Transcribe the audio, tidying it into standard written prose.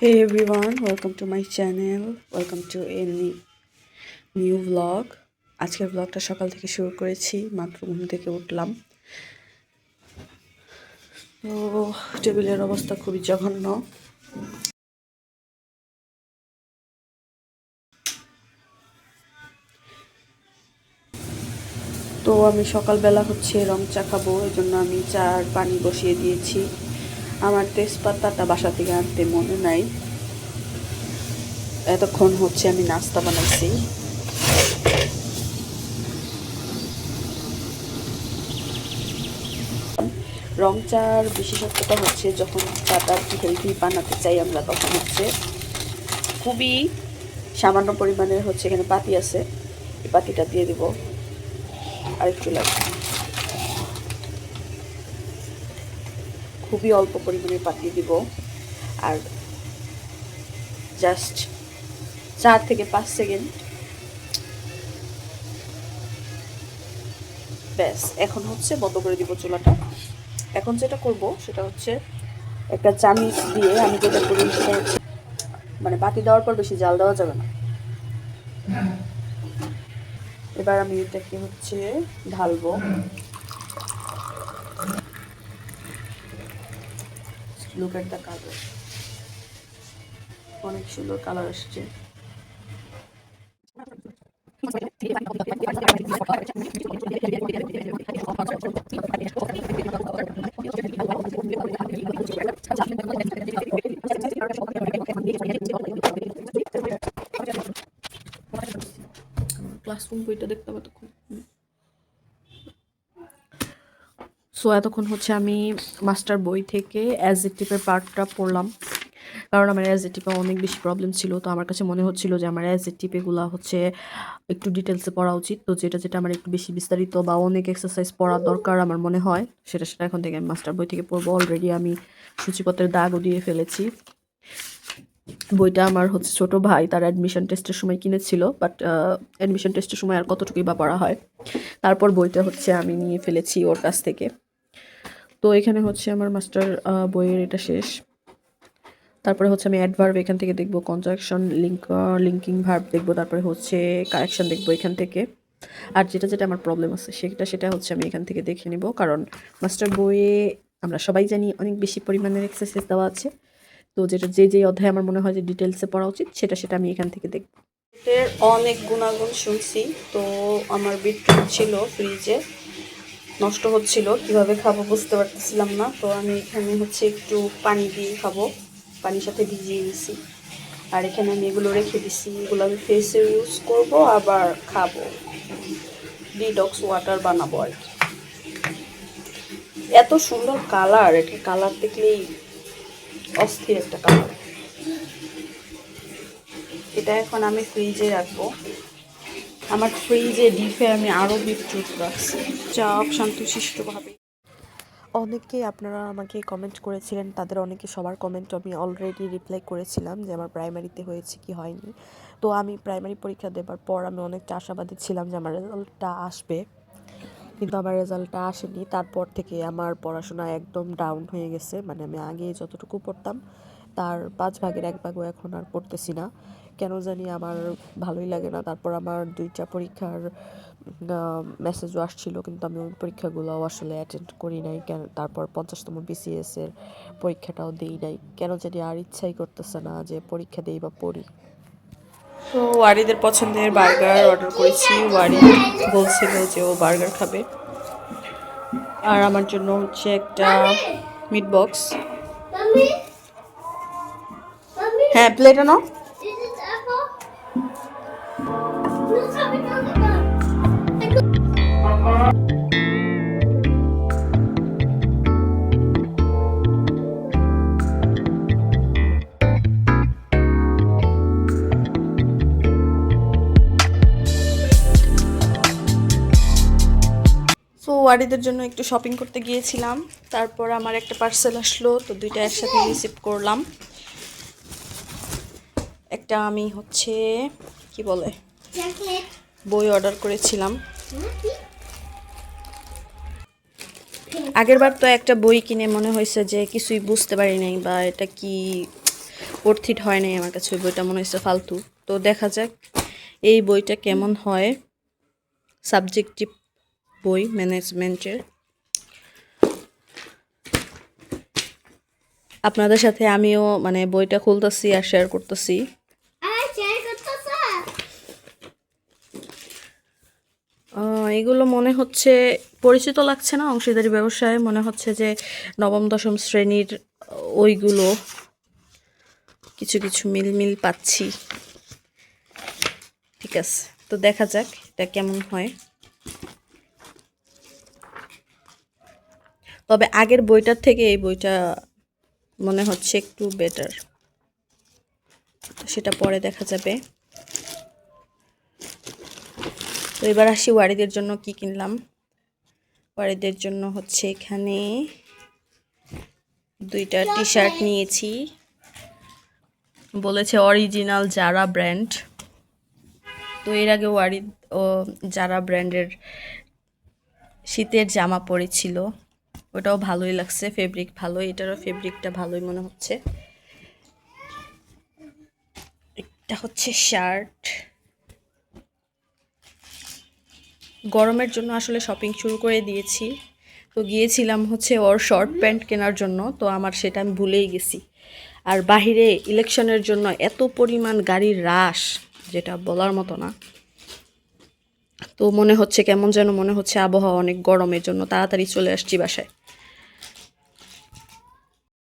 Hey everyone, welcome to my channel. Welcome to a new vlog. আজকের vlogটা সকাল থেকে শুরু করেছি, মাত্র ঘুম থেকে উঠলাম। তো টেবিলের অবস্থা খুবই জঘন্য। তো আমি সকালবেলা রং চা খাবো, এজন্য আমি চার পানি বসিয়ে দিয়েছি। আমার তেজপাতাটা বাসা থেকে আনতে মনে নাই। এতক্ষণ আমি নাস্তা বানাইছি। রং চার বিশেষত্বটা যখন চাটা হেলদি বানাতে চাই আমরা, তখন খুবই সামান্য পরিমাণের এখানে পাতি আছে, এই পাতিটা দিয়ে দিব আর একটু লাগবে। খুবই অল্প পরিমাণে পাতি দিব আর জাস্ট 4 থেকে 5 সেকেন্ড, ব্যাস। এখন বন্ধ করে দিব চুলাটা। এখন যেটা করব সেটা একটা চামচ দিয়ে আমি যেটা করি সেটা মানে বাতি দেওয়ার পর বেশি জাল দেওয়া যাবে না। এবার আমি এটাকে ঢালবো। লুক এট দ্য কালার, অনেক সুন্দর কালার আসছে। ক্লাসরুম বইটা দেখতে হবে তখন। সো এতক্ষণ আমি মাস্টার বই থেকে অ্যাডজেক্টিভের পার্টটা পড়লাম, কারণ আমার অ্যাডজেক্টিভে অনেক বেশি প্রবলেম ছিল। তো আমার কাছে মনে হচ্ছিল যে আমার অ্যাডজেক্টিভ এগুলো একটু ডিটেলসে পড়া উচিত। তো যেটা যেটা আমার একটু বেশি বিস্তারিত বা অনেক এক্সারসাইজ পড়া দরকার আমার মনে হয়, সেটা এখন থেকে আমি মাস্টার বই থেকে পড়বো। অলরেডি আমি সূচিপত্রের দাগও দিয়ে ফেলেছি। বইটা আমার ছোট ভাই তার অ্যাডমিশন টেস্টের সময় কিনেছিল, বাট অ্যাডমিশন টেস্টের সময় আর কতটুকুই বা পড়া হয়। তারপর বইটা আমি নিয়ে ফেলেছি ওর কাছ থেকে। তো এখানে আমার মাস্টার বইয়ের এটা শেষ। তারপরে আমি অ্যাডভার্ব এখান থেকে দেখব, কনজাংশন, লিঙ্কিং ভার্ব দেখব, তারপরে কারেকশন দেখব এখান থেকে। আর যেটা যেটা আমার প্রবলেম আছে সেটা আমি এখান থেকে দেখে নিব, কারণ মাস্টার বইয়ে আমরা সবাই জানি অনেক বেশি পরিমাণের এক্সারসাইজ দেওয়া আছে। তো যেটা যে অধ্যায় আমার মনে হয় যে ডিটেলসে পড়া উচিত সেটা আমি এখান থেকে দেখব। এর অনেক গুণাগুণ শুনছি। তো আমার বিটরুট ছিল ফ্রিজে, নষ্ট হচ্ছিল, কিভাবে খাবো বুঝতে পারতেছিলাম না। তো আমি এখানে একটু পানি দিয়ে খাবো, পানির সাথে ভিজিয়ে নিছি। আর এখানে আমি এগুলো রেখে দিছি, এগুলো আমি ফেসে ইউজ করব, আবার খাবো, ডিটক্স ওয়াটার বানাবো আর কি। এত সুন্দর কালার, এটা কালার দেখলেই অস্থির একটা কালার। এটা এখন আমি ফ্রিজে রাখবো। আমার ফ্রিজে ডিপে আমি আরও বিটরুট রাখছি, যা শান্তশিষ্টভাবে। অনেকে আপনারা আমাকে কমেন্ট করেছিলেন, তাদের সবার কমেন্ট আমি অলরেডি রিপ্লাই করেছিলাম যে আমার প্রাইমারিতে হয়েছে কি হয়নি। তো আমি প্রাইমারি পরীক্ষা দেবার পর আমি অনেকটা আশাবাদী ছিলাম যে আমার রেজাল্টটা আসবে, কিন্তু আমার রেজাল্টটা আসেনি। তারপর থেকে আমার পড়াশোনা একদম ডাউন হয়ে গেছে। মানে আমি আগে যতটুকু পড়তাম তার 5 ভাগের 1 ভাগও এখন আর পড়তেছি না, কেন জানি আমার ভালোই লাগে না। তারপর আমার 2টা পরীক্ষার মেসেজও আসছিল, কিন্তু আমি ওই পরীক্ষাগুলোও আসলে অ্যাটেন্ড করি নাই। কেন তারপর 50তম BCS-এর পরীক্ষাটাও দিই নাই, কেন জানি আর ইচ্ছাই করতেছে না যে পরীক্ষা দিই বা পড়ি। তো ওয়ারিদের পছন্দের বার্গার অর্ডার করেছি। ওয়ারি বলছিল যে ও বার্গার খাবে, আর আমার জন্য একটা মিট বক্স। হ্যাঁ, প্লেট আনো। তো ওয়ারিদের জন্য একটু শপিং করতে গিয়েছিলাম, তারপর আমার একটা পার্সেল আসলো, তো দুইটা একসাথে রিসিভ করলাম। একটা আমি কি বলে বই অর্ডার করেছিলাম। আগের বার তো একটা বই কিনে মনে হয়েছে যে কিছুই বুঝতে পারি নাই, বা এটা কি অর্থিট হয় নাই আমার কাছে, ওই বইটা মনে হচ্ছে ফালতু। তো দেখা যাক এই বইটা কেমন হয়, সাবজেক্টিভ বই ম্যানেজমেন্টের। আপনাদের সাথে আমিও মানে বইটা খুলতেছি আর শেয়ার করতেছি। এগুলো মনে হচ্ছে পরিচিত লাগছে না, অংশীদারি ব্যবসায় মনে হচ্ছে যে নবম দশম শ্রেণীর ওইগুলো কিছু কিছু মিল পাচ্ছি। ঠিক আছে, তো দেখা যাক এটা কেমন হয়। তবে আগের বইটার থেকে এই বইটা মনে হচ্ছে একটু বেটার, সেটা পরে দেখা যাবে। তো এবার আসি ওয়ারিদের জন্য কি কিনলাম। ওয়ারিদের জন্য হচ্ছে এখানে 2টা টি শার্ট নিয়েছি, বলেছে অরিজিনাল জারা ব্র্যান্ড। তো এর আগে ওয়ারিদ ও জারা ব্র্যান্ডের শীতের জামা পরেছিল, ওটাও ভালোই লাগছে, ফেব্রিক ভালোই, এটারও ফেব্রিকটা ভালোই মনে হচ্ছে। এটা হচ্ছে শার্ট। গরমের জন্য আসলে শপিং শুরু করে দিয়েছি। তো গিয়েছিলাম হচ্ছে ওর শর্ট প্যান্ট কেনার জন্য, তো আমার সেটা আমি ভুলেই গেছি। আর বাহিরে ইলেকশনের জন্য এত পরিমাণ গাড়ির রাশ, যেটা বলার মতো না। তো মনে হচ্ছে কেমন যেন মনে হচ্ছে আবহাওয়া অনেক গরমের জন্য তাড়াতাড়ি চলে আসছি বাসায়।